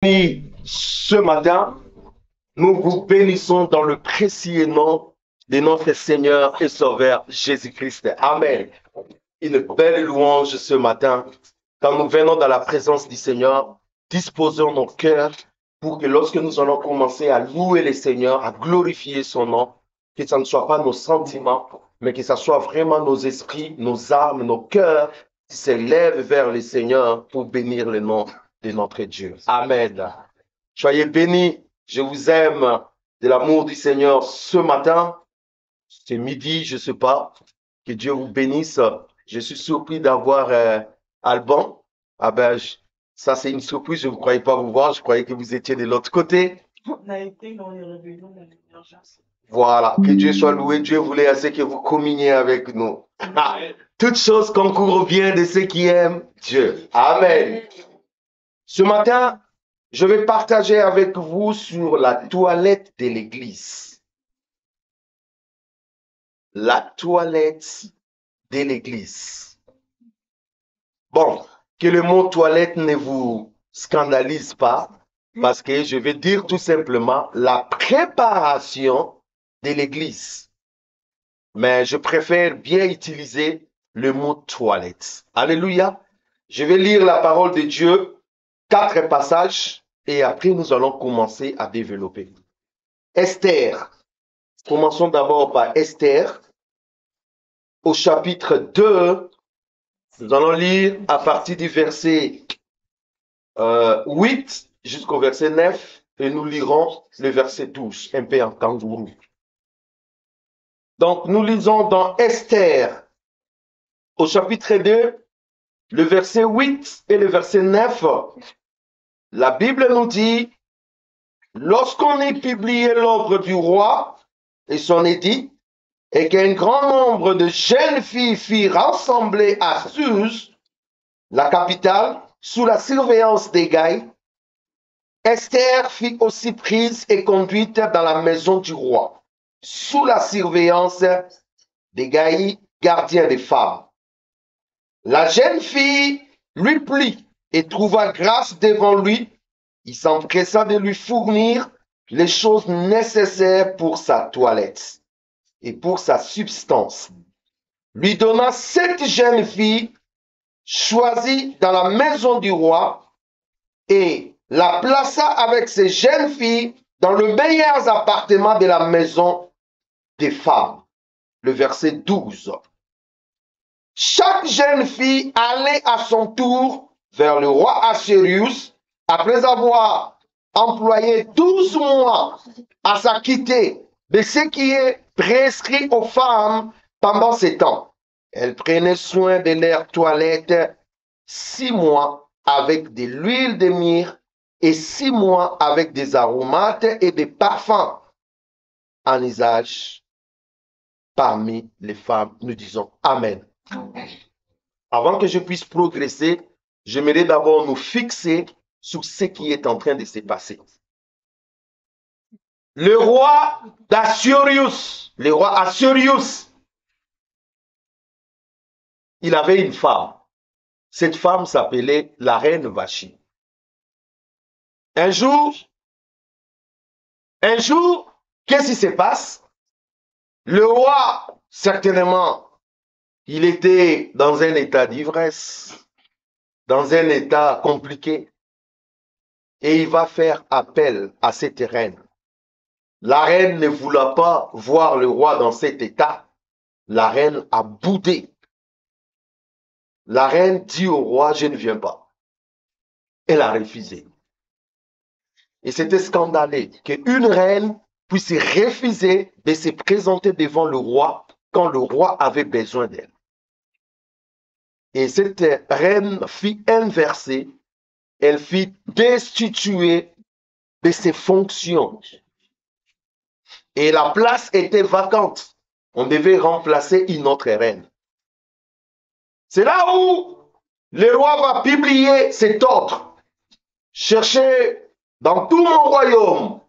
Et ce matin, nous vous bénissons dans le précieux nom de notre Seigneur et Sauveur Jésus-Christ. Amen. Une belle louange ce matin. Quand nous venons dans la présence du Seigneur, disposons nos cœurs pour que lorsque nous allons commencer à louer le Seigneur, à glorifier son nom, que ce ne soit pas nos sentiments, mais que ce soit vraiment nos esprits, nos âmes, nos cœurs qui s'élèvent vers le Seigneur pour bénir le nom de notre Dieu. Amen. Soyez bénis. Je vous aime de l'amour du Seigneur ce matin. C'est midi, je ne sais pas. Que Dieu vous bénisse. Je suis surpris d'avoir Alban. Ah ben, ça c'est une surprise. Je ne croyais pas vous voir. Je croyais que vous étiez de l'autre côté. On a été dans les réunions de l'émergence. Voilà. Que Dieu soit loué. Dieu voulait assez que vous communiez avec nous. Toutes choses concourent au bien de ceux qui aiment Dieu. Amen. Ce matin, je vais partager avec vous sur la toilette de l'église. La toilette de l'église. Bon, que le mot toilette ne vous scandalise pas, parce que je vais dire tout simplement la préparation de l'église. Mais je préfère bien utiliser le mot toilette. Alléluia. Je vais lire la parole de Dieu, 4 passages, et après nous allons commencer à développer. Esther. Commençons d'abord par Esther. Au chapitre 2, nous allons lire à partir du verset 8 jusqu'au verset 9 et nous lirons le verset 12, un peu en kangourou. Donc nous lisons dans Esther au chapitre 2, le verset 8 et le verset 9. La Bible nous dit, lorsqu'on ait publié l'ordre du roi et son édit, et qu'un grand nombre de jeunes filles furent rassemblées à Suse, la capitale, sous la surveillance d'Hégaï, Esther fut aussi prise et conduite dans la maison du roi, sous la surveillance d'Hégaï, gardien des femmes. La jeune fille lui plut et trouva grâce devant lui. Il s'empressa de lui fournir les choses nécessaires pour sa toilette et pour sa substance. Lui donna 7 jeunes filles choisies dans la maison du roi et la plaça avec ces jeunes filles dans le meilleur appartement de la maison des femmes. Le verset 12. Chaque jeune fille allait à son tour vers le roi Assuérus après avoir employé 12 mois à s'acquitter de ce qui est prescrit aux femmes pendant ces temps. Elle prenait soin de leur toilette 6 mois avec de l'huile de myrrhe et 6 mois avec des aromates et des parfums en usage parmi les femmes. Nous disons Amen. Avant que je puisse progresser, j'aimerais d'abord nous fixer sur ce qui est en train de se passer. Le roi d'Assuérus, il avait une femme. Cette femme s'appelait la reine Vachi. Un jour, qu'est-ce qui se passe? Le roi, certainement, il était dans un état d'ivresse, dans un état compliqué, et il va faire appel à cette reine. La reine ne voulant pas voir le roi dans cet état, la reine a boudé. La reine dit au roi, je ne viens pas. Elle a refusé. Et c'était scandaleux qu'une reine puisse refuser de se présenter devant le roi quand le roi avait besoin d'elle. Et cette reine fut inversée, elle fut destituée de ses fonctions. Et la place était vacante. On devait remplacer une autre reine. C'est là où le roi va publier cet ordre. Cherchez dans tout mon royaume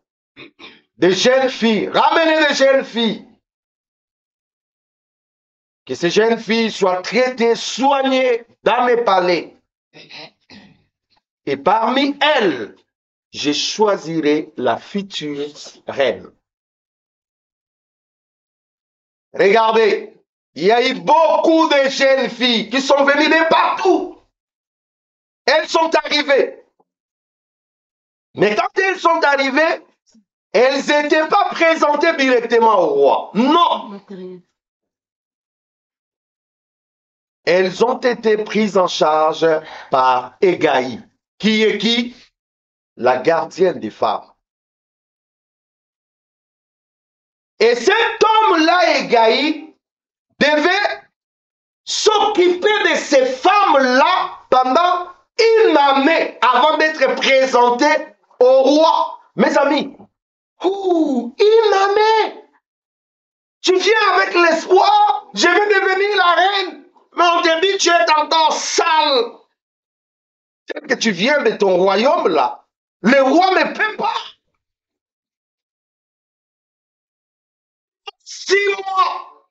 des jeunes filles, ramenez des jeunes filles. Que ces jeunes filles soient traitées, soignées dans mes palais. Et parmi elles, je choisirai la future reine. Regardez, il y a eu beaucoup de jeunes filles qui sont venues de partout. Elles sont arrivées. Mais quand elles sont arrivées, elles n'étaient pas présentées directement au roi. Non. Elles ont été prises en charge par Hégaï. Qui est qui? La gardienne des femmes. Et cet homme-là, Hégaï, devait s'occuper de ces femmes-là pendant une année avant d'être présenté au roi. Mes amis, une année. Tu viens avec l'espoir, je vais devenir la reine, mais on te dit tu es encore sale. C'est que tu viens de ton royaume là. Le roi ne peut pas. 6 mois.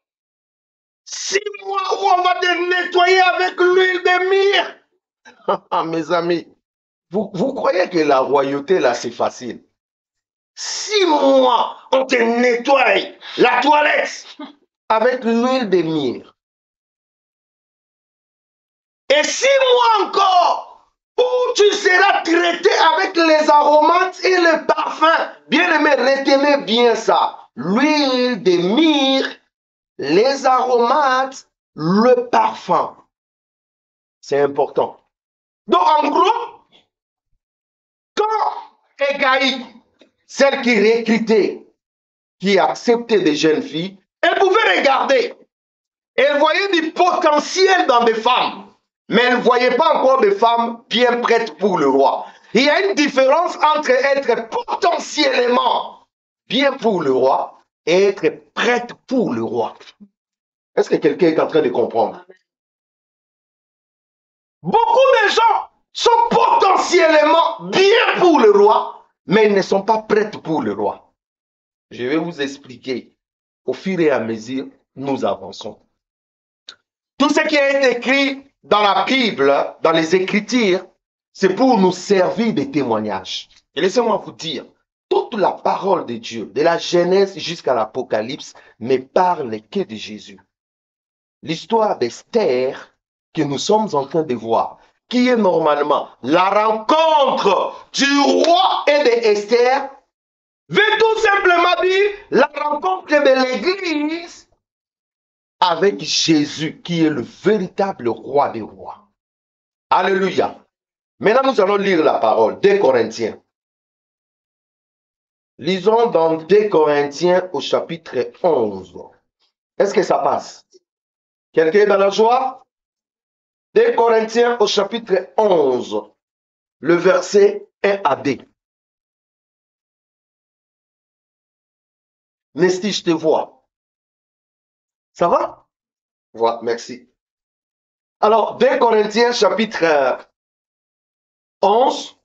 6 mois où on va te nettoyer avec l'huile de myrrhe. Mes amis, vous croyez que la royauté là c'est facile? 6 mois, on te nettoie la toilette avec l'huile de myrrhe. Et 6 mois encore, où tu seras traité avec les aromates et les parfums. Bien-aimés, retenez bien ça. L'huile de myrrhe, les aromates, le parfum. C'est important. Donc, en gros, quand Hégaï, celle qui recrutait, qui acceptait des jeunes filles, elle pouvait regarder. Elle voyait du potentiel dans des femmes. Mais elle ne voyait pas encore de femmes bien prêtes pour le roi. Il y a une différence entre être potentiellement bien pour le roi et être prête pour le roi. Est-ce que quelqu'un est en train de comprendre? Beaucoup de gens sont potentiellement bien pour le roi, mais ils ne sont pas prêts pour le roi. Je vais vous expliquer. Au fur et à mesure, nous avançons. Tout ce qui est écrit dans la Bible, dans les Écritures, c'est pour nous servir de témoignage. Et laissez-moi vous dire, toute la parole de Dieu, de la Genèse jusqu'à l'Apocalypse, ne parle que de Jésus. L'histoire d'Esther que nous sommes en train de voir, qui est normalement la rencontre du roi et d'Esther, veut tout simplement dire la rencontre de l'Église avec Jésus, qui est le véritable roi des rois. Alléluia. Maintenant, nous allons lire la parole, 2 Corinthiens. Lisons dans 2 Corinthiens au chapitre 11. Est-ce que ça passe? Quelqu'un est dans la joie? 2 Corinthiens au chapitre 11, le verset 1 à 2. Nesty, je te vois. Ça va? Voilà, merci. Alors, 2 Corinthiens chapitre 11,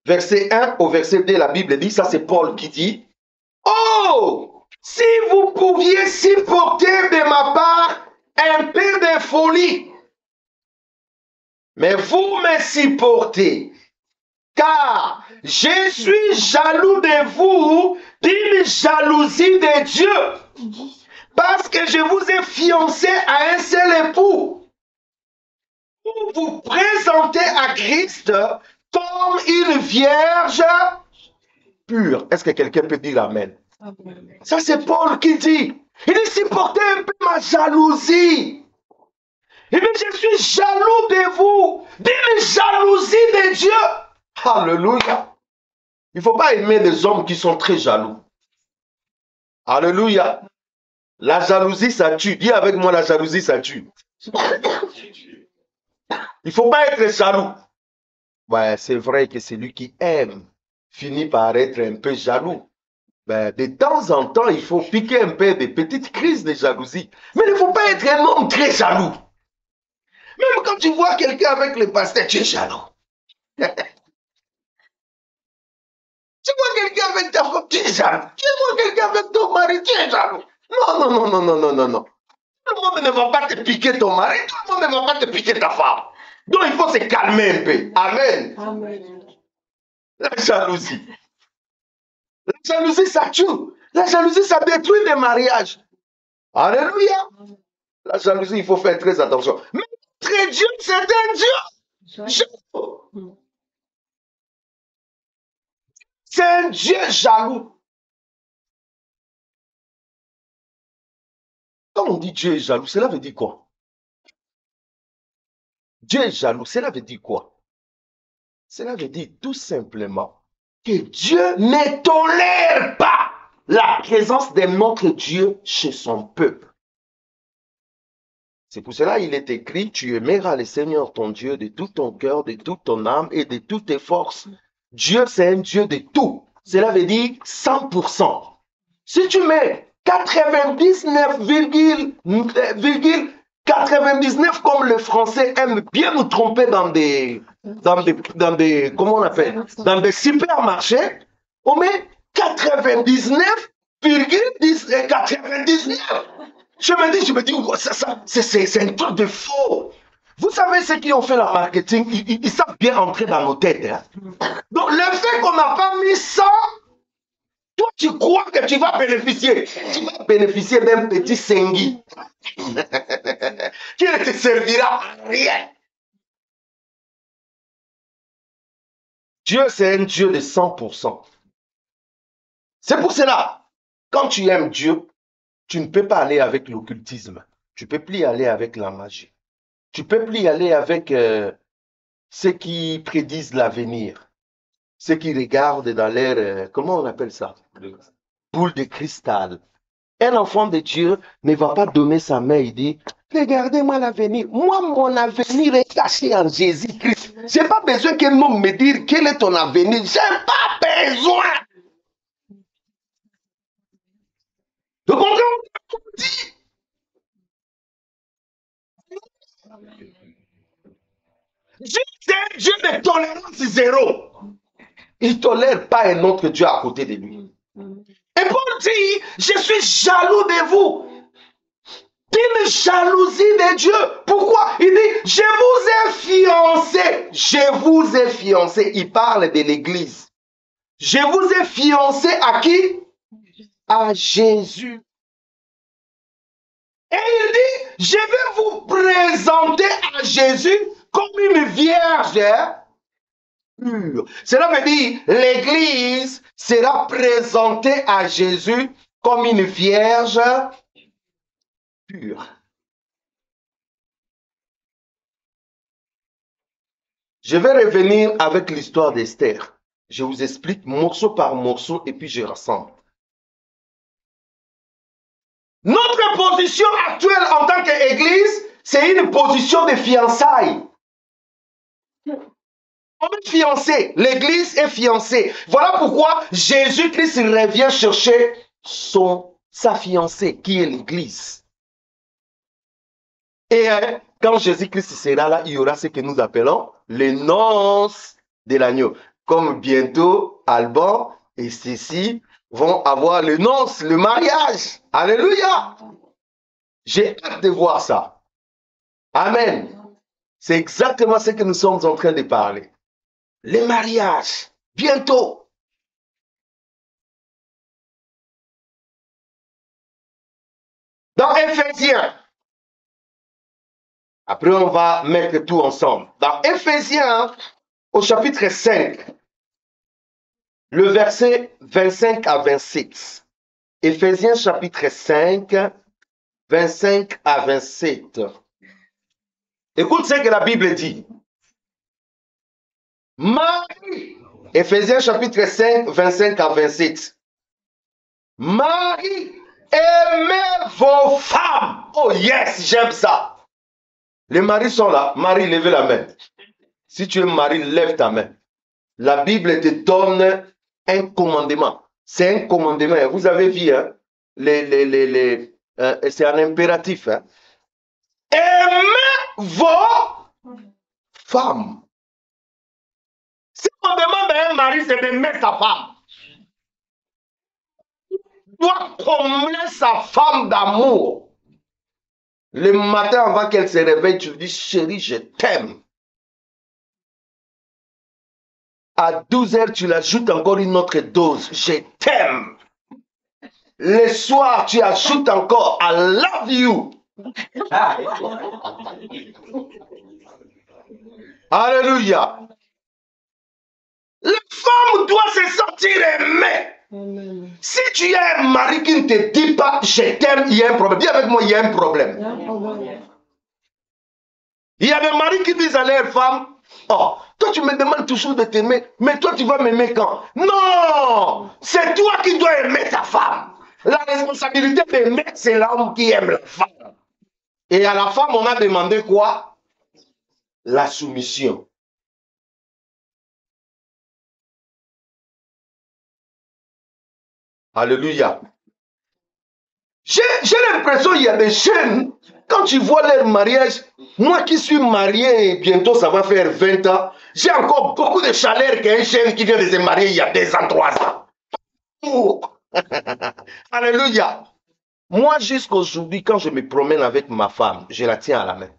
verset 1 au verset 2, la Bible dit, ça c'est Paul qui dit, « Oh, si vous pouviez supporter de ma part un peu de folie, mais vous me supportez, car je suis jaloux de vous d'une jalousie de Dieu, parce que je vous ai fiancé à un seul époux, pour vous présenter à Christ comme une vierge pure. » Est-ce que quelqu'un peut dire Amen? Amen. Ça, c'est Paul qui dit. Il dit, supportez un peu ma jalousie. Il dit, je suis jaloux de vous, d'une jalousie de Dieu. Alléluia. Il ne faut pas aimer des hommes qui sont très jaloux. Alléluia. La jalousie, ça tue. Dis avec moi, la jalousie, ça tue. Il ne faut pas être jaloux. Ouais, c'est vrai que celui qui aime finit par être un peu jaloux. Ben, de temps en temps, il faut piquer un peu des petites crises de jalousie. Mais il ne faut pas être un homme très jaloux. Même quand tu vois quelqu'un avec le pasteur, tu es jaloux. Tu vois quelqu'un avec ta femme, tu es jaloux. Tu vois quelqu'un avec ton mari, tu es jaloux. Non, non, non, non, non, non, non, non. Tout le monde ne va pas te piquer ton mari, tout le monde ne va pas te piquer ta femme. Donc il faut se calmer un peu. Amen. Amen. La jalousie. La jalousie, ça tue. La jalousie, ça détruit des mariages. Alléluia. La jalousie, il faut faire très attention. Mais notre Dieu, c'est un Dieu jaloux. C'est un Dieu jaloux. Quand on dit Dieu est jaloux, cela veut dire quoi? Dieu est jaloux, cela veut dire quoi? Cela veut dire tout simplement que Dieu ne tolère pas la présence de notre Dieu chez son peuple. C'est pour cela qu'il est écrit, tu aimeras le Seigneur ton Dieu de tout ton cœur, de toute ton âme et de toutes tes forces. Dieu, c'est un Dieu de tout. Cela veut dire 100%. Si tu mets 99,99 comme le français aime bien nous tromper dans des comment on appelle, dans des supermarchés, on met 99,99. Je me dis, c'est un truc de faux. Vous savez, ceux qui ont fait le marketing, ils savent bien entrer dans nos têtes. Hein? Donc, le fait qu'on n'a pas mis ça, toi, tu crois que tu vas bénéficier. Tu vas bénéficier d'un petit sengui qui ne te servira à rien. Dieu, c'est un Dieu de 100%. C'est pour cela, quand tu aimes Dieu, tu ne peux pas aller avec l'occultisme. Tu ne peux plus aller avec la magie. Tu ne peux plus aller avec ceux qui prédisent l'avenir. Ceux qui regardent dans l'air, comment on appelle ça? Boule de cristal. Un enfant de Dieu ne va pas donner sa main et dire, regardez-moi l'avenir. Moi, mon avenir est caché en Jésus-Christ. Je n'ai pas besoin qu'un homme me dise quel est ton avenir. Je n'ai pas besoin. Vous comprenez? Dieu, c'est un Dieu de tolérance zéro. Il ne tolère pas un autre Dieu à côté de lui. Et Paul dit, je suis jaloux de vous. Une jalousie de Dieu. Pourquoi? Il dit, je vous ai fiancé. Je vous ai fiancé. Il parle de l'église. Je vous ai fiancé à qui? À Jésus. Et il dit, je vais vous présenter à Jésus comme une vierge pure. Cela veut dire, l'église sera présentée à Jésus comme une vierge pure. Je vais revenir avec l'histoire d'Esther. Je vous explique morceau par morceau et puis je rassemble. Notre position actuelle en tant qu'Église, c'est une position de fiançailles. On est fiancé, l'Église est fiancée. Voilà pourquoi Jésus-Christ revient chercher sa fiancée, qui est l'Église. Et quand Jésus-Christ sera là, il y aura ce que nous appelons les noces de l'agneau. Comme bientôt, Alban et Cécile vont avoir les noces, le mariage. Alléluia. J'ai hâte de voir ça. Amen. C'est exactement ce que nous sommes en train de parler. Les mariages, bientôt. Dans Éphésiens, après on va mettre tout ensemble. Dans Éphésiens, au chapitre 5, le verset 25 à 26. Éphésiens chapitre 5, 25 à 27. Écoute ce que la Bible dit. Marie, Éphésiens chapitre 5, 25 à 27. Marie, aimez vos femmes. Oh yes, j'aime ça. Les maris sont là. Marie, levez la main. Si tu es mari, lève ta main. La Bible te donne un commandement. C'est un commandement. Vous avez vu, hein? C'est un impératif. Hein? Aimez vos femmes. Si on demande à un mari, c'est d'aimer sa femme. Il doit combler sa femme d'amour. Le matin, avant qu'elle se réveille, tu lui dis, chérie, je t'aime. À 12 heures, tu l'ajoutes encore une autre dose. Je t'aime. Le soir, tu ajoutes encore I love you. Alléluia. La femme doit se sentir aimée. Amen. Si tu as un mari qui ne te dit pas je t'aime, il y a un problème. Dis avec moi, il y a un problème. Il y a un problème. Il y a des maris qui disent à leur femme, oh, toi tu me demandes toujours de t'aimer, mais toi tu vas m'aimer quand? Non, c'est toi qui dois aimer ta femme. La responsabilité d'aimer, c'est l'homme qui aime la femme. Et à la femme, on a demandé quoi? La soumission. Alléluia. J'ai l'impression qu'il y a des jeunes, quand tu vois leur mariage, moi qui suis marié, bientôt ça va faire 20 ans, j'ai encore beaucoup de chaleur qu'un jeune qui vient de se marier il y a 2 ans, 3 ans. Oh. Alléluia. Moi, jusqu'aujourd'hui, quand je me promène avec ma femme, je la tiens à la main.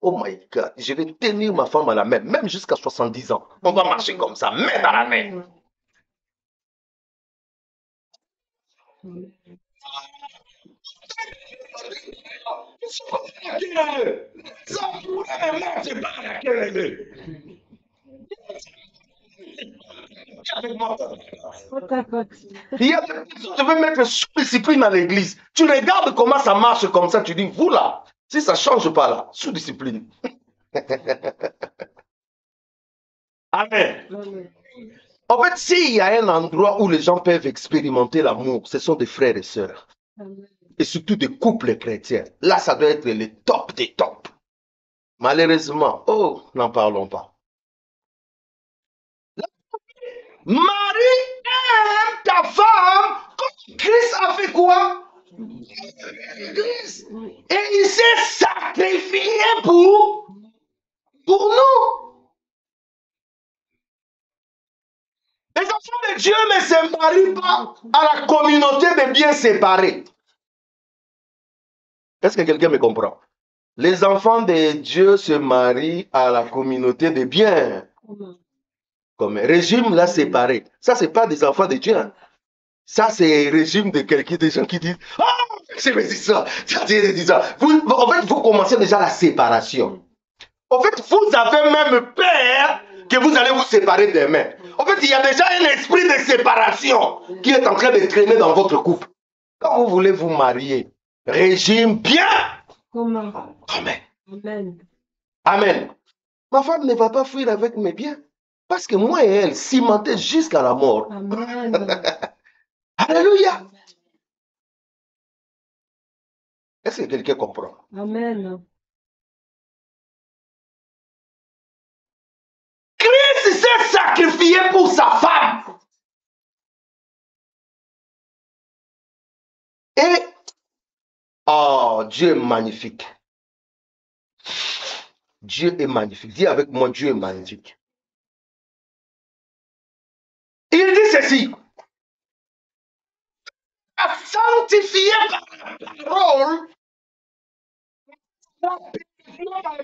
Oh my God, je vais tenir ma femme à la main, même jusqu'à 70 ans. On va marcher comme ça, main dans la main. Il y a des personnes, je vais mettre sous discipline à l'église. Tu regardes comment ça marche comme ça, tu dis, vous là, si ça ne change pas là, sous discipline. Amen. En fait, s'il y a un endroit où les gens peuvent expérimenter l'amour, ce sont des frères et sœurs. Et surtout des couples chrétiens. Là, ça doit être le top des tops. Malheureusement, oh, n'en parlons pas. Marie aime ta femme comme Christ a fait quoi? Christ. Et il s'est sacrifié pour nous. Les enfants de Dieu ne se marient pas à la communauté des biens séparés. Est-ce que quelqu'un me comprend? Les enfants de Dieu se marient à la communauté des biens. Comme régime là séparé. Ça, c'est pas des enfants de Dieu. Hein. Ça, c'est régime de quelqu'un, des gens qui disent ah, je me dis ça, ça. En fait, vous commencez déjà la séparation. En fait, vous avez même peur que vous allez vous séparer demain. En fait, il y a déjà un esprit de séparation qui est en train de traîner dans votre couple. Quand vous voulez vous marier, régime bien. Comment? Amen. Amen. Amen. Ma femme ne va pas fuir avec mes biens. Parce que moi et elle, cimentés jusqu'à la mort. Amen. Alléluia. Est-ce que quelqu'un comprend? Amen. Christ s'est sacrifié pour sa femme. Et, oh, Dieu est magnifique. Dieu est magnifique. Dis avec moi, Dieu est magnifique. Il dit ceci. A sanctifié par la parole, par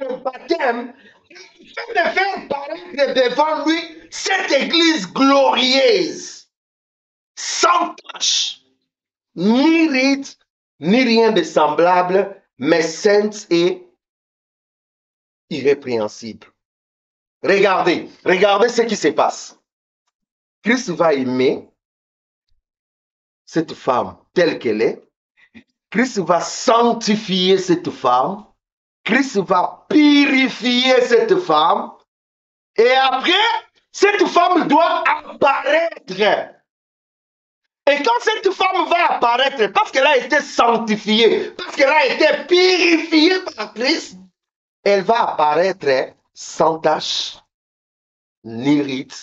le baptême, afin de faire paraître devant lui cette église glorieuse, sans tache, ni ride, ni rien de semblable, mais sainte et irrépréhensible. Regardez ce qui se passe. Christ va aimer cette femme telle qu'elle est. Christ va sanctifier cette femme. Christ va purifier cette femme. Et après, cette femme doit apparaître. Et quand cette femme va apparaître, parce qu'elle a été sanctifiée, parce qu'elle a été purifiée par Christ, elle va apparaître sans tache, ni ride,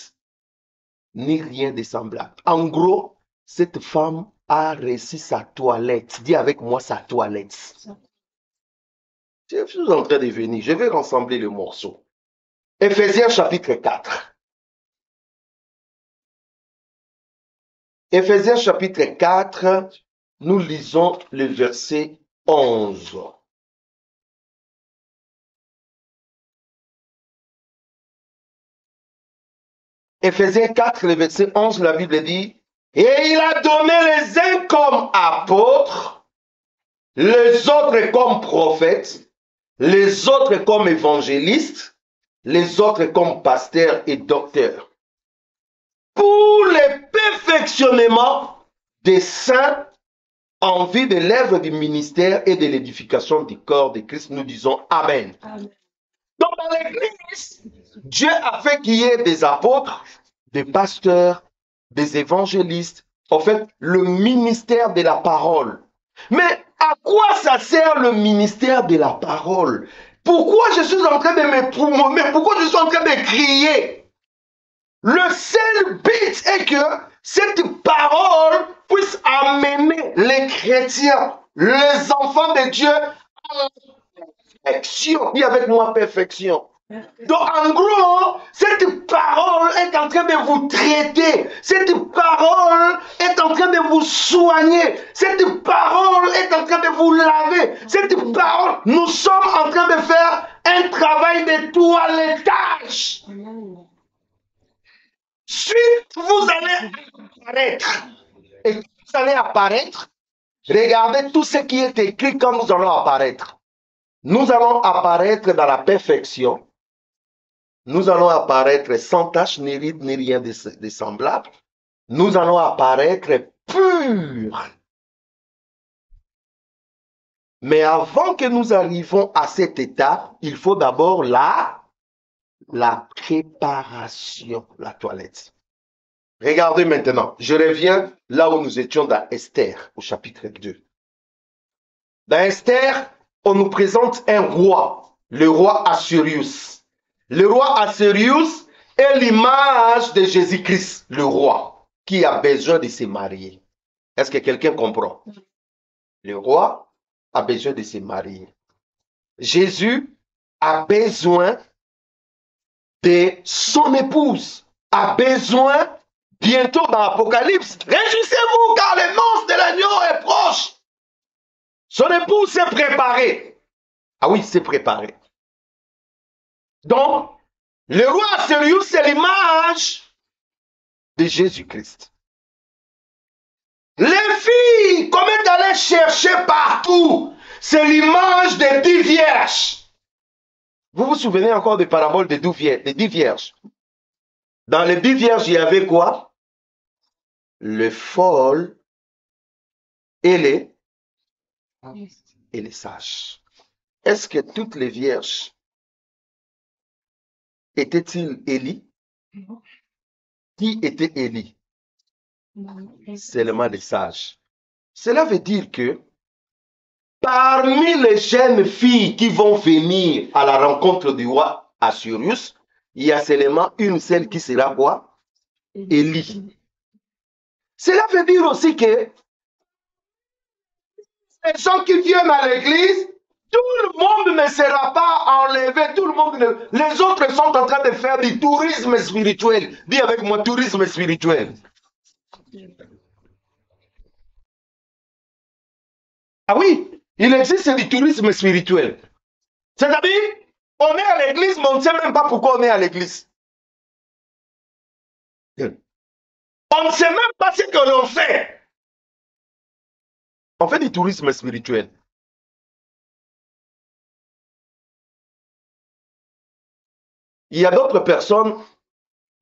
ni rien de semblable. En gros, cette femme a reçu sa toilette. Dis avec moi sa toilette. Je suis en train de venir. Je vais rassembler le morceau. Éphésiens chapitre 4. Éphésiens chapitre 4, nous lisons le verset 11. Éphésiens 4, le verset 11, la Bible dit, et il a donné les uns comme apôtres, les autres comme prophètes, les autres comme évangélistes, les autres comme pasteurs et docteurs, pour le perfectionnement des saints en vue de l'œuvre du ministère et de l'édification du corps de Christ. Nous disons Amen. Amen. Donc dans l'Église, Dieu a fait qu'il y ait des apôtres, des pasteurs, des évangélistes, en fait, le ministère de la parole. Mais à quoi ça sert le ministère de la parole? Pourquoi je suis en train de me promouvoir? Pourquoi je suis en train de crier? Le seul but est que cette parole puisse amener les chrétiens, les enfants de Dieu, à la perfection. Dis avec moi perfection. Donc, en gros, cette parole est en train de vous traiter. Cette parole est en train de vous soigner. Cette parole est en train de vous laver. Cette parole, nous sommes en train de faire un travail de toilettage. Amen. Suite, vous allez apparaître. Et quand vous allez apparaître, regardez tout ce qui est écrit quand nous allons apparaître. Nous allons apparaître dans la perfection. Nous allons apparaître sans tache, ni ride, ni rien de semblable. Nous allons apparaître purs. Mais avant que nous arrivions à cet état, il faut d'abord la préparation, la toilette. Regardez maintenant, je reviens là où nous étions dans Esther, au chapitre 2. Dans Esther, on nous présente un roi, le roi Assuérus. Le roi Assuérus est l'image de Jésus-Christ, le roi, qui a besoin de se marier. Est-ce que quelqu'un comprend? Le roi a besoin de se marier. Jésus a besoin de son épouse, a besoin, bientôt dans l'Apocalypse, réjouissez-vous car le noces de l'agneau est proche. Son épouse s'est préparée. Ah oui, s'est préparée. Donc, le roi Assuérus, c'est l'image de Jésus-Christ. Les filles, comment d'aller chercher partout, c'est l'image des 10 vierges. Vous vous souvenez encore des paraboles des 10 vierges? Dans les 10 vierges, il y avait quoi? Le folles et les sages. Est-ce que toutes les vierges étaient-ils Élie? Qui était Élie? Seulement les sages. Cela veut dire que parmi les jeunes filles qui vont venir à la rencontre du roi Assuérus, il y a seulement une seule qui sera quoi? Élie. Cela veut dire aussi que les gens qui viennent à l'église, tout le monde ne sera pas enlevé, tout le monde les autres sont en train de faire du tourisme spirituel. Dis avec moi, tourisme spirituel. Ah oui, il existe du tourisme spirituel. C'est-à-dire, on est à l'église, mais on ne sait même pas pourquoi on est à l'église. On ne sait même pas ce que l'on fait. On fait du tourisme spirituel. Il y a d'autres personnes,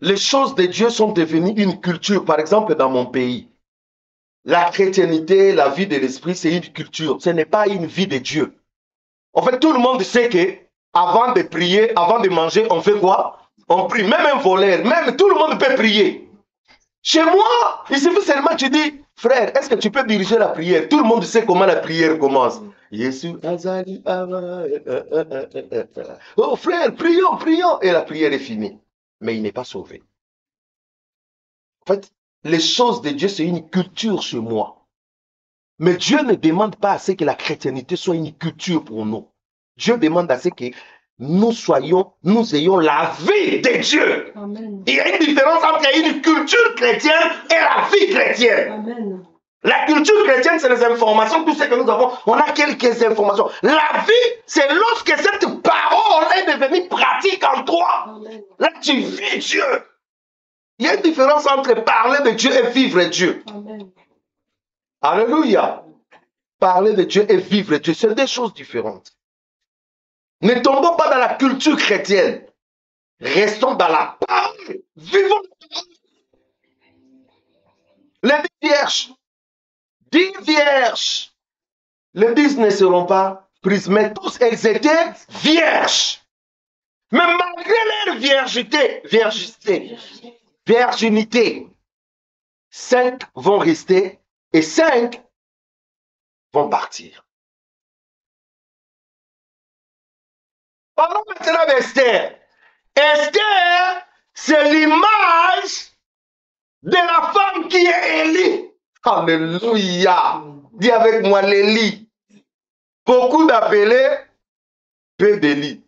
les choses de Dieu sont devenues une culture. Par exemple, dans mon pays, la chrétienté, la vie de l'esprit, c'est une culture. Ce n'est pas une vie de Dieu. En fait, tout le monde sait que avant de prier, avant de manger, on fait quoi? On prie. Même un voleur, même tout le monde peut prier. Chez moi, il suffit seulement, tu dis, frère, est-ce que tu peux diriger la prière? Tout le monde sait comment la prière commence. Oh frère, prions, prions. Et la prière est finie. Mais il n'est pas sauvé. En fait, les choses de Dieu, c'est une culture chez moi. Mais Dieu ne demande pas à ce que la chrétienté soit une culture pour nous. Dieu demande à ce que nous ayons la vie de Dieu. Amen. Il y a une différence entre une culture chrétienne et la vie chrétienne. Amen. La culture chrétienne, c'est les informations, tout ce que nous avons. On a quelques informations. La vie, c'est lorsque cette parole est devenue pratique en toi. Amen. Là, tu vis Dieu. Il y a une différence entre parler de Dieu et vivre Dieu. Amen. Alléluia. Parler de Dieu et vivre Dieu, c'est deux choses différentes. Ne tombons pas dans la culture chrétienne. Restons dans la parole. Vivons les 10 vierges. 10 vierges. Les 10 ne seront pas prises, mais tous elles étaient vierges. Mais malgré leur virginité, 5 vont rester et 5 vont partir. Parlons maintenant d'Esther. Esther, c'est l'image de la femme qui est Élie. Alléluia. Dis avec moi l'Élie. Beaucoup d'appelés, peu d'Élie.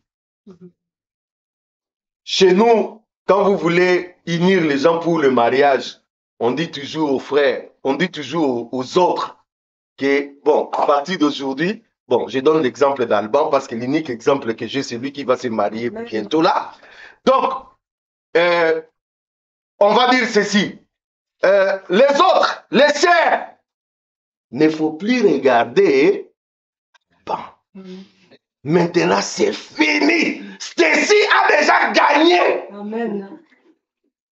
Chez nous, quand vous voulez unir les gens pour le mariage, on dit toujours aux frères, on dit toujours aux autres que, bon, à partir d'aujourd'hui, bon, je donne l'exemple d'Alban parce que l'unique exemple que j'ai, c'est lui qui va se marier bientôt là. Donc, on va dire ceci. Les autres, les sœurs, il ne faut plus regarder. Bon. Maintenant, c'est fini. Stacy a déjà gagné. Amen.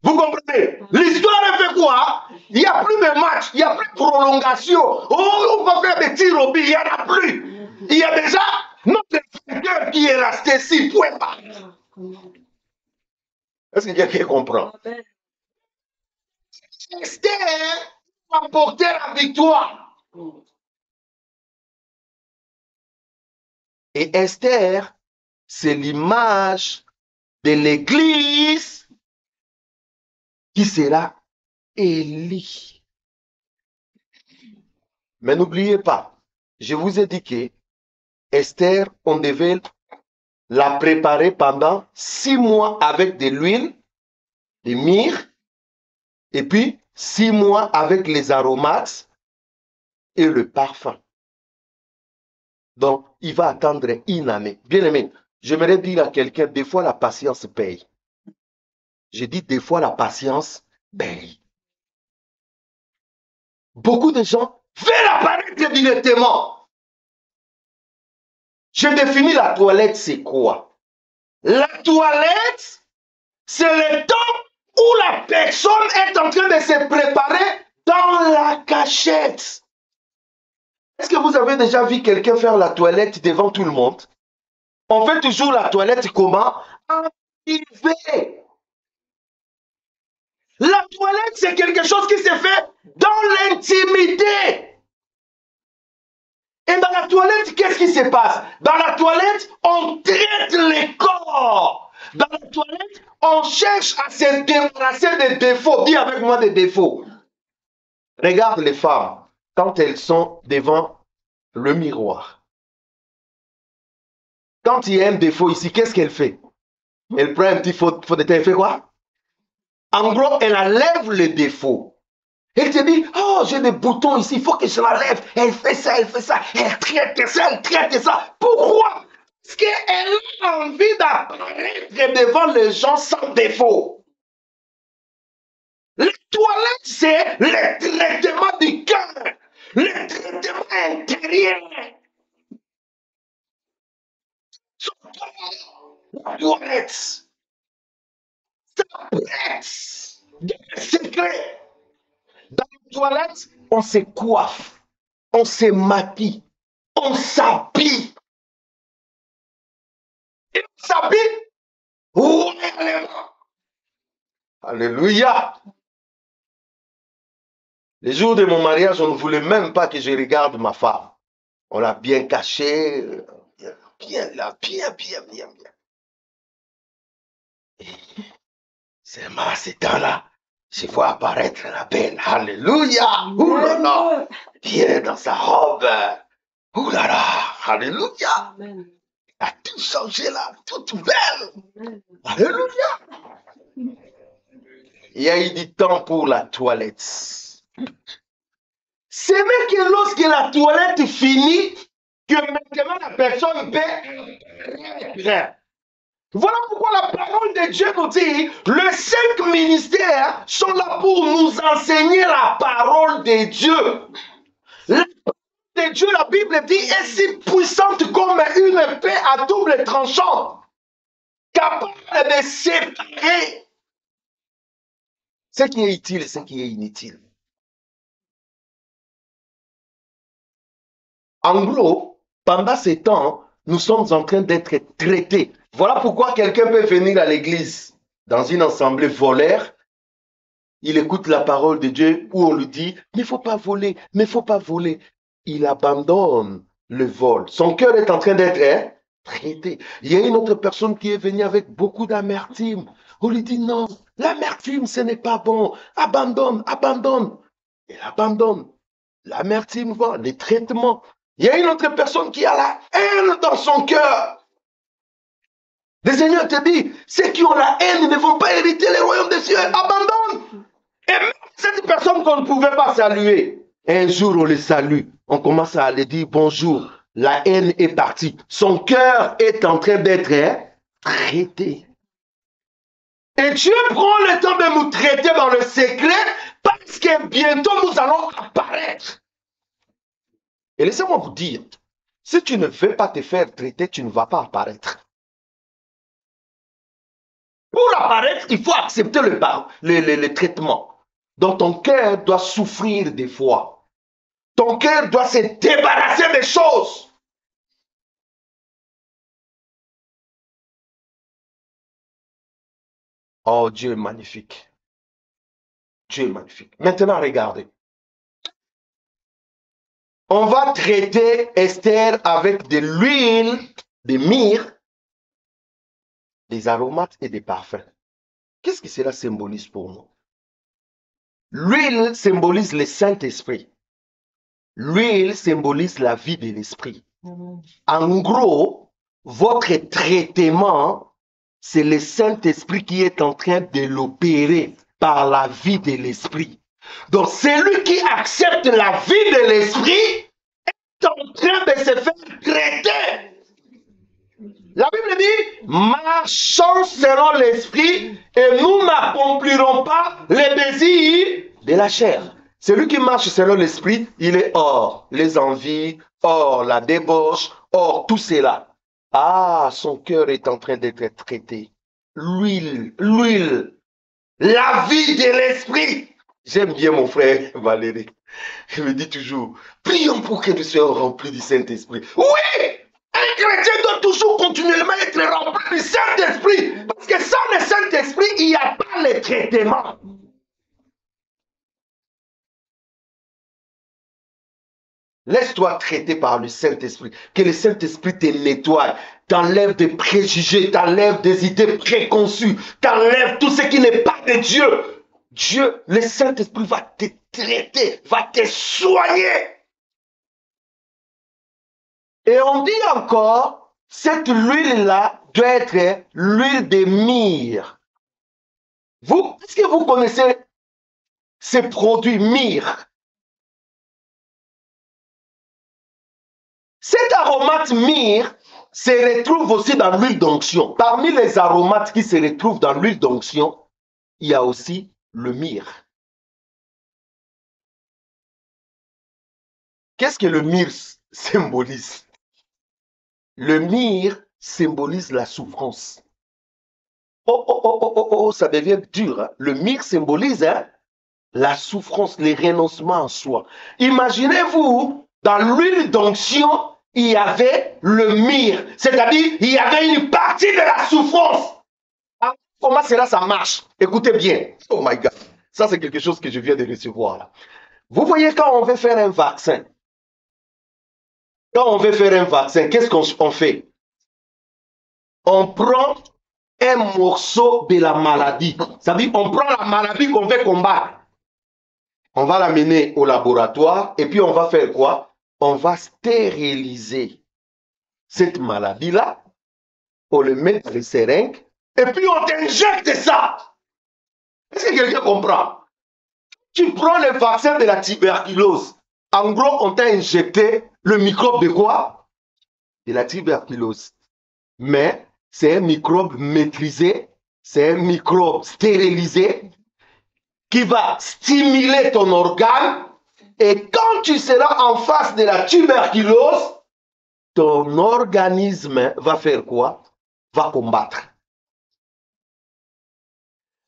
Vous comprenez? L'histoire fait quoi? Il n'y a plus de match, il n'y a plus de prolongation. Oh, on va faire des tirs au but, il n'y en a plus. Il y a déjà notre vainqueur qui est là, Stacy, point barre. Est-ce que quelqu'un comprend? Amen. Esther va porter la victoire. Et Esther, c'est l'image de l'Église qui sera Élie. Mais n'oubliez pas, je vous ai dit que Esther, on devait la préparer pendant 6 mois avec de l'huile, de myrrhe, et puis 6 mois avec les aromates et le parfum. Donc, il va attendre une année. Bien aimé, j'aimerais dire à quelqu'un, des fois la patience paye. Je dis des fois la patience paye. Beaucoup de gens veulent apparaître directement. Je définis la toilette, c'est quoi? La toilette, c'est le temps où la personne est en train de se préparer dans la cachette. Est-ce que vous avez déjà vu quelqu'un faire la toilette devant tout le monde? On fait toujours la toilette comment? En privé. La toilette, c'est quelque chose qui se fait dans l'intimité. Et dans la toilette, qu'est-ce qui se passe? Dans la toilette, on traite les corps. Dans la toilette, on cherche à se débarrasser des défauts. Dis avec moi des défauts. Regarde les femmes, quand elles sont devant le miroir. Quand il y a un défaut ici, qu'est-ce qu'elle fait? Elle prend un petit faux de teint, elle fait quoi? En gros, elle enlève le défaut. Elle te dit, oh, j'ai des boutons ici, il faut que je l'enlève. Elle fait ça, elle traite ça, elle traite ça. Pourquoi? Parce qu'elle a envie d'apparaître devant les gens sans défaut. Les toilettes, c'est le traitement du cœur, le traitement intérieur. La toilette, ça presse des secrets. Dans la toilette, on se coiffe, on se maquille, on s'habille. Et on s'habille royalement. Alléluia. Les jours de mon mariage, on ne voulait même pas que je regarde ma femme. On l'a bien cachée, bien. C'est à ce temps-là, je vois apparaître la belle. Alléluia. Ouh là là. Bien dans sa robe. Ouh là là. Alléluia. Amen. Elle a tout changé là, toute belle. Amen. Alléluia. Il y a eu du temps pour la toilette. C'est même que lorsque la toilette finit, que maintenant la personne peut. Voilà pourquoi la parole de Dieu nous dit, les 5 ministères sont là pour nous enseigner la parole de Dieu. La parole de Dieu, la Bible dit, est si puissante comme une épée à double tranchant, capable de séparer ce qui est utile et ce qui est inutile. En gros, pendant ces temps, nous sommes en train d'être traités. Voilà pourquoi quelqu'un peut venir à l'église dans une assemblée volaire. Il écoute la parole de Dieu où on lui dit, mais il ne faut pas voler, mais il ne faut pas voler. Il abandonne le vol. Son cœur est en train d'être traité. Il y a une autre personne qui est venue avec beaucoup d'amertume. On lui dit, non, l'amertume, ce n'est pas bon. Abandonne, abandonne. Il abandonne. L'amertume va, les traitements. Il y a une autre personne qui a la haine dans son cœur. Le Seigneur te dit, ceux qui ont la haine ne vont pas hériter le royaume des cieux. Abandonne. Et même cette personne qu'on ne pouvait pas saluer, un jour on les salue. On commence à aller dire bonjour. La haine est partie. Son cœur est en train d'être traité. Et Dieu prend le temps de nous traiter dans le secret parce que bientôt nous allons apparaître. Et laissez-moi vous dire, si tu ne veux pas te faire traiter, tu ne vas pas apparaître. Pour apparaître, il faut accepter le traitement. Donc ton cœur doit souffrir des fois. Ton cœur doit se débarrasser des choses. Oh, Dieu est magnifique. Dieu est magnifique. Maintenant, regardez. On va traiter Esther avec de l'huile, de myrrhe, des aromates et des parfums. Qu'est-ce que cela symbolise pour nous? L'huile symbolise le Saint-Esprit. L'huile symbolise la vie de l'esprit. En gros, votre traitement, c'est le Saint-Esprit qui est en train de l'opérer par la vie de l'esprit. Donc, celui qui accepte la vie de l'esprit est en train de se faire traiter. La Bible dit, marchons selon l'esprit et nous n'accomplirons pas les désirs de la chair. Celui qui marche selon l'esprit, il est hors les envies, hors la débauche, hors tout cela. Ah, son cœur est en train d'être traité. L'huile, la vie de l'esprit. J'aime bien mon frère Valérie. Il me dit toujours, prions pour que nous soyons remplis du Saint-Esprit. Oui! Un chrétien doit toujours continuellement être rempli du Saint-Esprit. Parce que sans le Saint-Esprit, il n'y a pas le traitement. Laisse-toi traiter par le Saint-Esprit. Que le Saint-Esprit te nettoie, t'enlève des préjugés, t'enlève des idées préconçues, t'enlève tout ce qui n'est pas de Dieu. Dieu, le Saint-Esprit va te traiter, va te soigner. Et on dit encore, cette huile-là doit être l'huile de myrrhe. Vous, est-ce que vous connaissez ces produits myrrhe? Cet aromate myrrhe se retrouve aussi dans l'huile d'onction. Parmi les aromates qui se retrouvent dans l'huile d'onction, il y a aussi le myrrhe. Qu'est-ce que le myrrhe symbolise? Le myrrhe symbolise la souffrance. Oh, ça devient dur. Hein? Le myrrhe symbolise la souffrance, le renoncement en soi. Imaginez-vous, dans l'huile d'onction, il y avait le myrrhe, c'est-à-dire il y avait une partie de la souffrance. Ah, comment cela ça marche? Écoutez bien. Oh my God. Ça, c'est quelque chose que je viens de recevoir là. Vous voyez, quand on veut faire un vaccin, qu'est-ce qu'on fait? On prend un morceau de la maladie. Ça veut dire, on prend la maladie qu'on veut combattre. On va l'amener au laboratoire et puis on va faire quoi? On va stériliser cette maladie-là. On le met dans les seringues et puis on t'injecte ça. Est-ce que quelqu'un comprend? Tu prends le vaccin de la tuberculose. En gros, on t'a injecté le microbe de quoi? De la tuberculose. Mais c'est un microbe maîtrisé, c'est un microbe stérilisé qui va stimuler ton organe. Et quand tu seras en face de la tuberculose, ton organisme va faire quoi? Va combattre.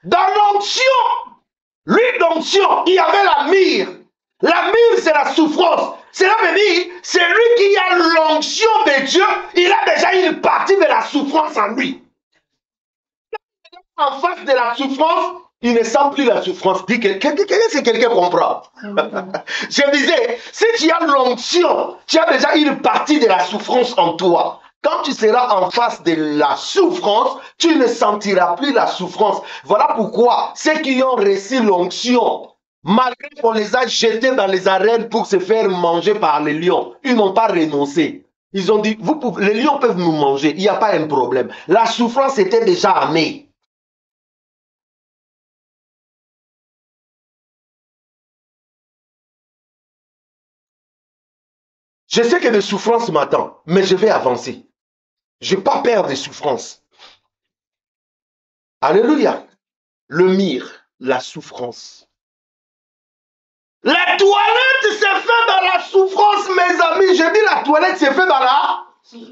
Dans l'onction, l'huile d'onction, il y avait la myrrhe. La myrrhe, c'est la souffrance. Cela veut dire, celui qui a l'onction de Dieu, il a déjà une partie de la souffrance en lui. En face de la souffrance, il ne sent plus la souffrance. Dis que quelqu'un comprend. Je disais, si tu as l'onction, tu as déjà une partie de la souffrance en toi. Quand tu seras en face de la souffrance, tu ne sentiras plus la souffrance. Voilà pourquoi ceux qui ont reçu l'onction, malgré qu'on les a jetés dans les arènes pour se faire manger par les lions, ils n'ont pas renoncé. Ils ont dit, les lions peuvent nous manger, il n'y a pas un problème. La souffrance était déjà née. Je sais que des souffrances m'attendent, mais je vais avancer. Je n'ai pas peur des souffrances. Alléluia. Le mire, la souffrance. La toilette s'est faite dans la souffrance, mes amis. Je dis la toilette s'est faite dans la...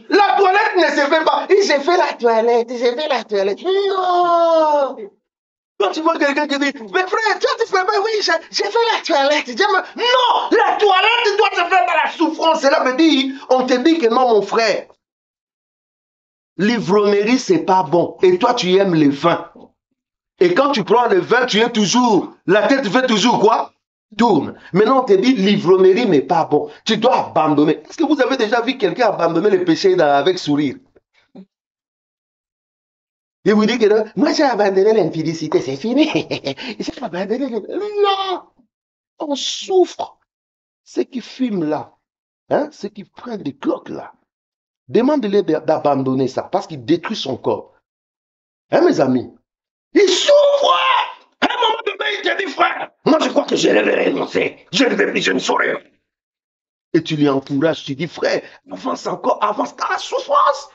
La toilette ne se fait pas. J'ai fait la toilette, j'ai fait la toilette. Non. Quand tu vois quelqu'un qui dit, mais frère, toi tu fais pas, oui, j'ai fait la toilette. Non, la toilette doit se faire dans la souffrance. Cela veut dire, on te dit que non, mon frère. L'ivrognerie, c'est pas bon. Et toi, tu aimes le vin. Et quand tu prends le vin, tu es toujours, la tête fait toujours quoi? Tourne. Maintenant, on te dit, l'ivrognerie n'est pas bon. Tu dois abandonner. Est-ce que vous avez déjà vu quelqu'un abandonner le péché avec sourire? Il vous dit que non, moi j'ai abandonné l'impudicité, c'est fini. J'ai abandonné Non! On souffre. Ceux qui fument là, hein, ceux qui prennent des cloques là, demandez-les d'abandonner ça parce qu'il détruit son corps. Hein, mes amis? Il souffre! À un moment donné, il te dit, frère, moi je crois que je vais renoncer. Je ne vais plus, je ne saurais. Et tu lui encourages, tu dis, frère, avance encore, avance dans la souffrance.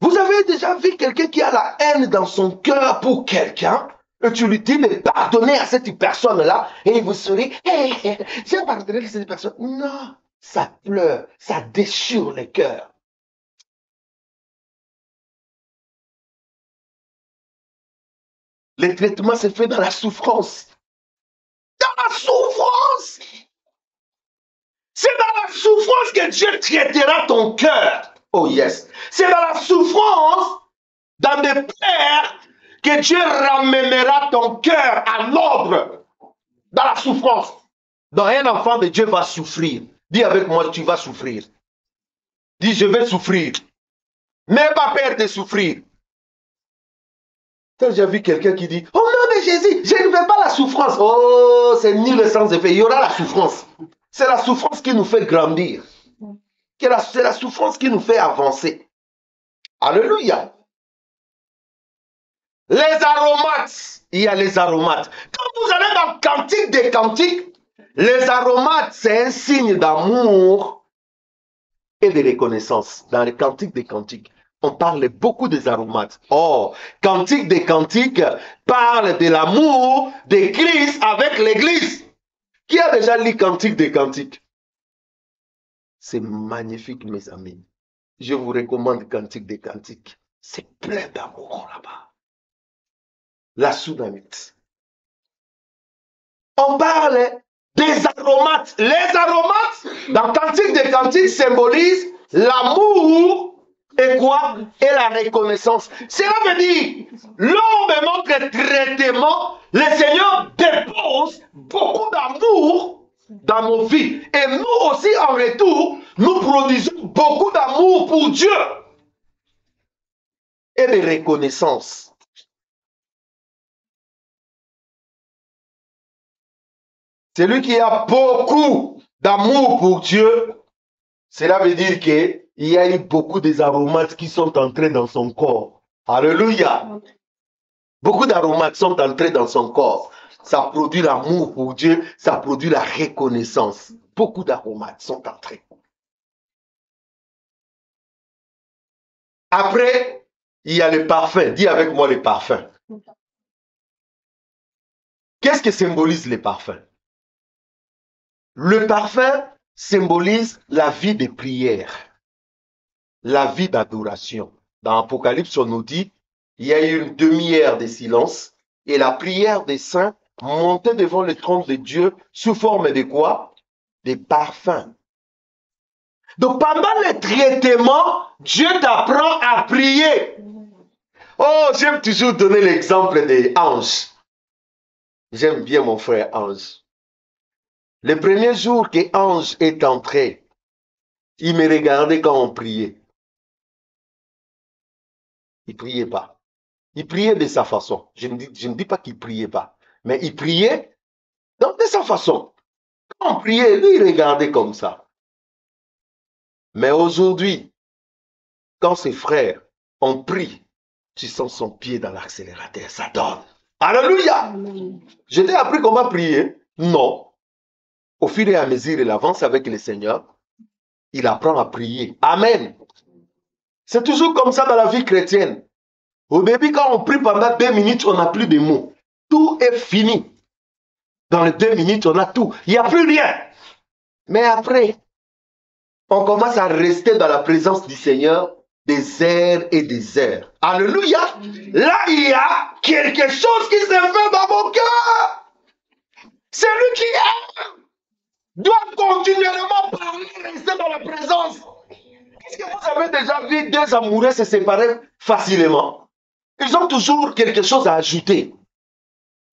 Vous avez déjà vu quelqu'un qui a la haine dans son cœur pour quelqu'un et tu lui dis de pardonner à cette personne-là et il vous sourit, hey, j'ai pardonné à cette personne. Non, ça pleure, ça déchire le cœur. Le traitement se fait dans la souffrance. Dans la souffrance! C'est dans la souffrance que Dieu traitera ton cœur. Oh yes. C'est dans la souffrance, dans des pleurs, que Dieu ramènera ton cœur à l'ordre. Dans la souffrance. Donc un enfant de Dieu va souffrir. Dis avec moi, tu vas souffrir. Dis, je vais souffrir. N'aie pas peur de souffrir. Quand j'ai vu quelqu'un qui dit, au nom de Jésus, je ne veux pas la souffrance. Oh, c'est nul le sens effet. Il y aura la souffrance. C'est la souffrance qui nous fait grandir. C'est la souffrance qui nous fait avancer. Alléluia. Les aromates. Il y a les aromates. Quand vous allez dans Cantique des Cantiques, les aromates, c'est un signe d'amour et de reconnaissance. Dans les Cantiques des Cantiques, on parle beaucoup des aromates. Or, Cantique des Cantiques parle de l'amour de Christ avec l'Église. Qui a déjà lu Cantique des Cantiques? C'est magnifique, mes amis. Je vous recommande Cantique des Cantiques. C'est plein d'amour là-bas. La soudamite. On parle des aromates. Les aromates, dans Cantique des Cantiques, symbolisent l'amour et quoi? Et la reconnaissance. Cela veut dire, lors de notre traitement, le Seigneur dépose beaucoup d'amour dans nos vies. Et nous aussi, en retour, nous produisons beaucoup d'amour pour Dieu et de reconnaissance. Celui qui a beaucoup d'amour pour Dieu, cela veut dire qu'il y a eu beaucoup des aromates qui sont entrés dans son corps. Alléluia. Beaucoup d'aromates sont entrés dans son corps. Ça produit l'amour pour Dieu, ça produit la reconnaissance. Beaucoup d'aromates sont entrés. Après, il y a les parfums. Dis avec moi les parfums. Qu'est-ce que symbolise les parfums? Le parfum symbolise la vie de prière, la vie d'adoration. Dans Apocalypse, on nous dit, il y a eu une demi-heure de silence et la prière des saints montait devant le trône de Dieu sous forme de quoi? Des parfums. Donc pendant le traitement, Dieu t'apprend à prier. Oh, j'aime toujours donner l'exemple des anges. J'aime bien mon frère Ange. Le premier jour que Ange est entré, il me regardait quand on priait. Il ne priait pas. Il priait de sa façon. Je ne dis pas qu'il ne priait pas, mais il priait de sa façon. Quand on priait, lui, il regardait comme ça. Mais aujourd'hui, quand ses frères ont pris, tu sens son pied dans l'accélérateur, ça donne. Alléluia! Je t'ai appris comment prier? Non. Au fur et à mesure, il avance avec le Seigneur, il apprend à prier. Amen. C'est toujours comme ça dans la vie chrétienne. Au début, quand on prie pendant 2 minutes, on n'a plus de mots. Tout est fini. Dans les 2 minutes, on a tout. Il n'y a plus rien. Mais après, on commence à rester dans la présence du Seigneur des heures et des heures. Alléluia. Là, il y a quelque chose qui se fait dans mon cœur. Celui qui aime doit continuellement parler, rester dans la présence. Est-ce que vous avez déjà vu 2 amoureux se séparer facilement? Ils ont toujours quelque chose à ajouter.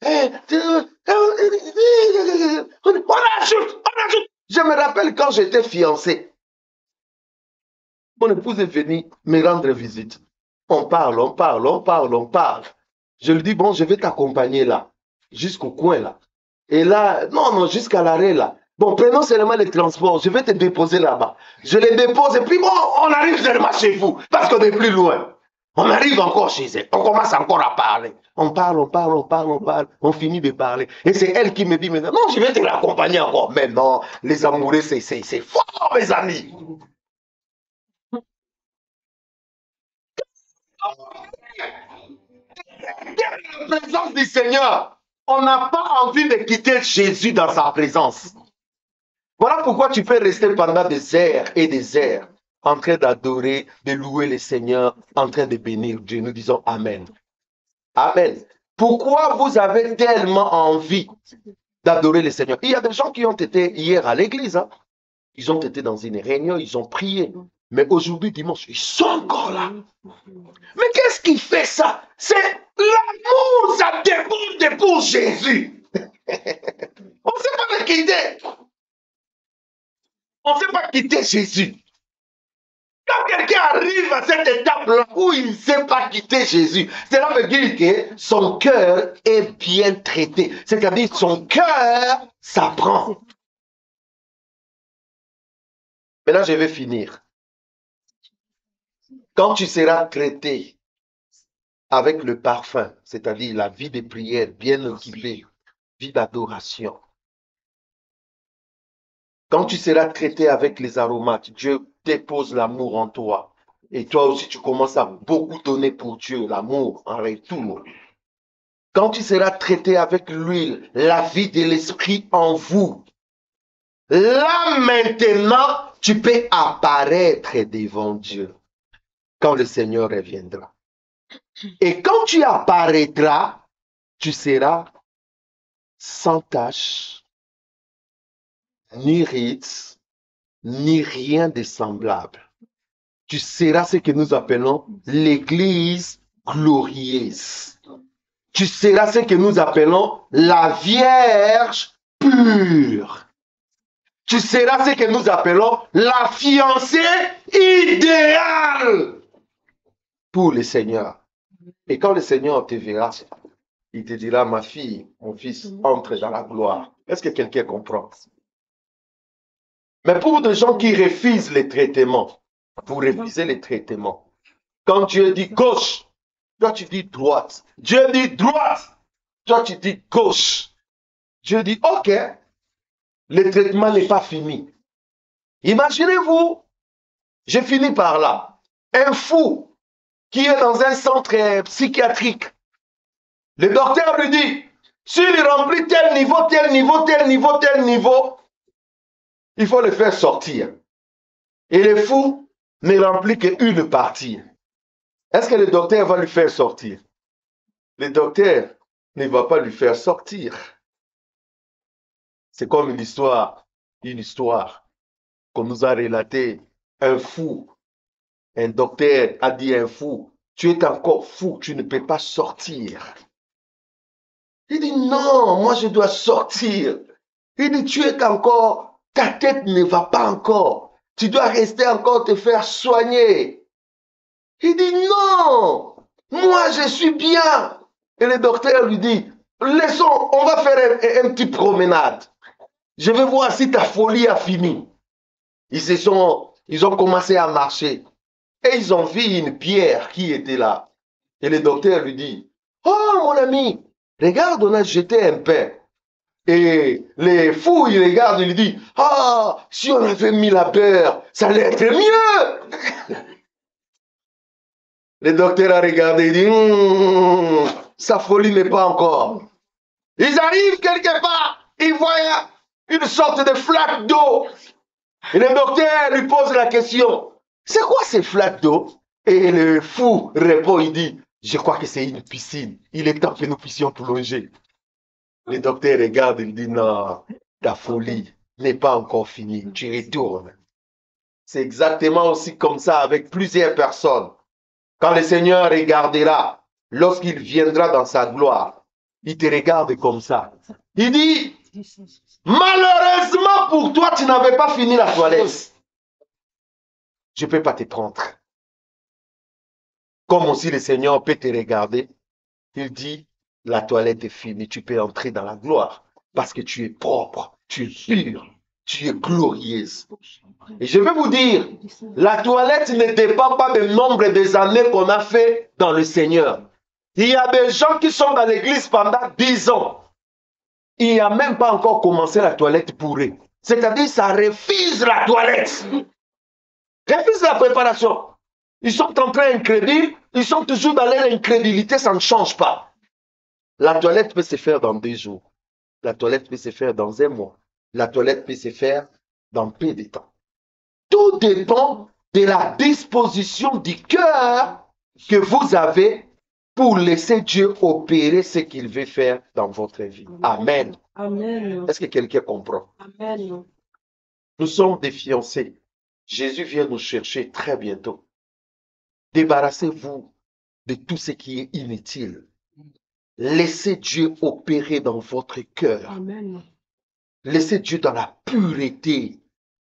On ajoute. Je me rappelle quand j'étais fiancé. Mon épouse est venue me rendre visite. On parle. Je lui dis, bon, je vais t'accompagner là, jusqu'au coin là. Et là, non, jusqu'à l'arrêt là. Bon, prenons seulement les transports, je vais te déposer là-bas. Je les dépose et puis bon, on arrive seulement chez vous, parce qu'on est plus loin. On arrive encore chez elle, on commence encore à parler. On parle, on finit de parler. Et c'est elle qui me dit maintenant, non, je vais te raccompagner encore. Mais non, les amoureux, c'est fort, mes amis. Dans la présence du Seigneur, on n'a pas envie de quitter Jésus dans sa présence. Voilà pourquoi tu peux rester pendant des heures et des heures en train d'adorer, de louer le Seigneur, en train de bénir Dieu. Nous disons Amen. Amen. Pourquoi vous avez tellement envie d'adorer le Seigneur? Il y a des gens qui ont été hier à l'église. Hein? Ils ont été dans une réunion, ils ont prié. Mais aujourd'hui, dimanche, ils sont encore là. Mais qu'est-ce qui fait ça? C'est l'amour, ça déborde pour Jésus. On ne sait pas le quitter. On ne sait pas quitter Jésus. Quand quelqu'un arrive à cette étape-là où il ne sait pas quitter Jésus, cela veut dire que son cœur est bien traité. C'est-à-dire son cœur s'apprend. Maintenant, je vais finir. Quand tu seras traité avec le parfum, c'est-à-dire la vie de prière bien occupée, vie d'adoration, quand tu seras traité avec les aromates, Dieu dépose l'amour en toi. Et toi aussi, tu commences à beaucoup donner pour Dieu, l'amour en retour. Quand tu seras traité avec l'huile, la vie de l'esprit en vous, là maintenant, tu peux apparaître devant Dieu quand le Seigneur reviendra. Et quand tu apparaîtras, tu seras sans tache, ni ride, ni rien de semblable. Tu seras ce que nous appelons l'Église glorieuse. Tu seras ce que nous appelons la Vierge pure. Tu seras ce que nous appelons la fiancée idéale pour le Seigneur. Et quand le Seigneur te verra, il te dira, ma fille, mon fils, entre dans la gloire. Est-ce que quelqu'un comprend? Mais pour des gens qui refusent les traitements, vous refusez les traitements. Quand Dieu dit gauche, toi tu dis droite. Dieu dit droite, toi tu dis gauche. Dieu dit ok, le traitement n'est pas fini. Imaginez-vous, j'ai fini par là. Un fou qui est dans un centre psychiatrique. Le docteur lui dit, s'il remplit tel niveau, tel niveau, tel niveau, tel niveau, il faut le faire sortir. Et le fou ne remplit qu'une partie. Est-ce que le docteur va lui faire sortir? Le docteur ne va pas lui faire sortir. C'est comme une histoire qu'on nous a relatée. Un fou, un docteur a dit à un fou, tu es encore fou, tu ne peux pas sortir. Il dit non, moi je dois sortir. Il dit tu es encore, ta tête ne va pas encore. Tu dois rester encore te faire soigner. Il dit non, moi je suis bien. Et le docteur lui dit, laissons, on va faire une petite promenade. Je vais voir si ta folie a fini. Ils ont commencé à marcher. Et ils ont vu une pierre qui était là. Et le docteur lui dit, oh mon ami, regarde, on a jeté un pain. Et les fous, ils regardent, ils lui disent, ah, si on avait mis la beurre, ça allait être mieux. Le docteur a regardé, il dit, sa folie n'est pas encore. Ils arrivent quelque part, ils voient une sorte de flaque d'eau. Et le docteur lui pose la question, c'est quoi ces flaques d'eau? Et le fou répond, il dit, je crois que c'est une piscine. Il est temps que nous puissions plonger. Le docteur regarde, il dit, non, ta folie n'est pas encore finie, tu retournes. C'est exactement aussi comme ça avec plusieurs personnes. Quand le Seigneur regardera, lorsqu'il viendra dans sa gloire, il te regarde comme ça. Il dit, malheureusement pour toi, tu n'avais pas fini la toilette. Je ne peux pas te prendre. Comme aussi le Seigneur peut te regarder, il dit, la toilette est finie, tu peux entrer dans la gloire parce que tu es propre, tu es pur, tu es glorieuse. Et je vais vous dire, la toilette ne dépend pas du nombre des années qu'on a fait dans le Seigneur. Il y a des gens qui sont dans l'église pendant 10 ans. Il n'a même pas encore commencé la toilette pour eux. C'est-à-dire, ça refuse la toilette. Refuse la préparation. Ils sont en train incrédules, ils sont toujours dans leur incrédulité, ça ne change pas. La toilette peut se faire dans 2 jours. La toilette peut se faire dans 1 mois. La toilette peut se faire dans peu de temps. Tout dépend de la disposition du cœur que vous avez pour laisser Dieu opérer ce qu'il veut faire dans votre vie. Amen. Amen. Est-ce que quelqu'un comprend? Amen. Nous sommes des fiancés. Jésus vient nous chercher très bientôt. Débarrassez-vous de tout ce qui est inutile. Laissez Dieu opérer dans votre cœur. Amen. Laissez Dieu dans la pureté.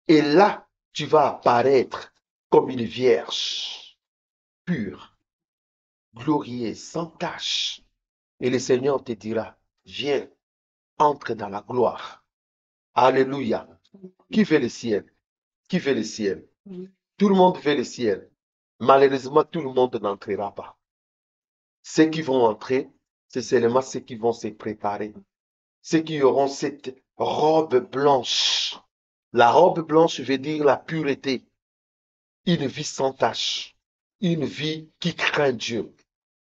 Et là, tu vas apparaître comme une vierge, pure, glorieuse, sans tache. Et le Seigneur te dira, viens, entre dans la gloire. Alléluia. Qui veut le ciel? Qui veut le ciel? Tout le monde veut le ciel. Malheureusement, tout le monde n'entrera pas. Ceux qui vont entrer, c'est seulement ceux qui vont se préparer. Ceux qui auront cette robe blanche. La robe blanche veut dire la pureté. Une vie sans tache. Une vie qui craint Dieu.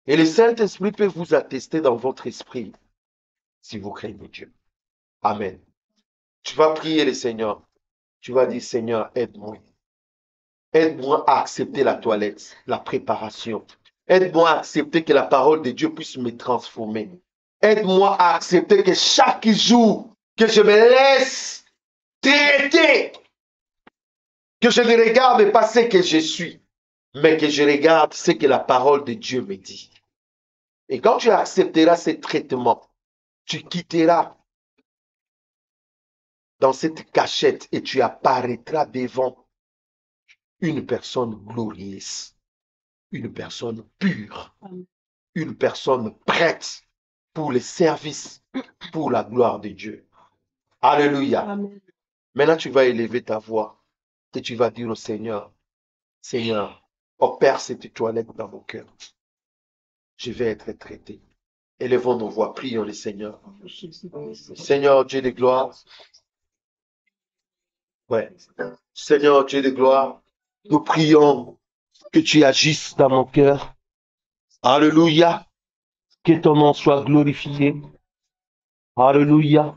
Et le Saint-Esprit peut vous attester dans votre esprit si vous craignez Dieu. Amen. Tu vas prier le Seigneur. Tu vas dire, Seigneur, aide-moi. Aide-moi à accepter la toilette, la préparation. Aide-moi à accepter que la parole de Dieu puisse me transformer. Aide-moi à accepter que chaque jour que je me laisse traiter, que je ne regarde pas ce que je suis, mais que je regarde ce que la parole de Dieu me dit. Et quand tu accepteras ce traitement, tu quitteras dans cette cachette et tu apparaîtras devant une personne glorieuse, une personne pure, une personne prête pour le service, pour la gloire de Dieu. Alléluia. Amen. Maintenant, tu vas élever ta voix et tu vas dire au Seigneur, Seigneur, opère cette toilette dans mon cœur. Je vais être traité. Élevons nos voix, prions le Seigneur. Seigneur Dieu de gloire. Ouais. Seigneur Dieu de gloire, nous prions que tu agisses dans mon cœur. Alléluia. Que ton nom soit glorifié. Alléluia.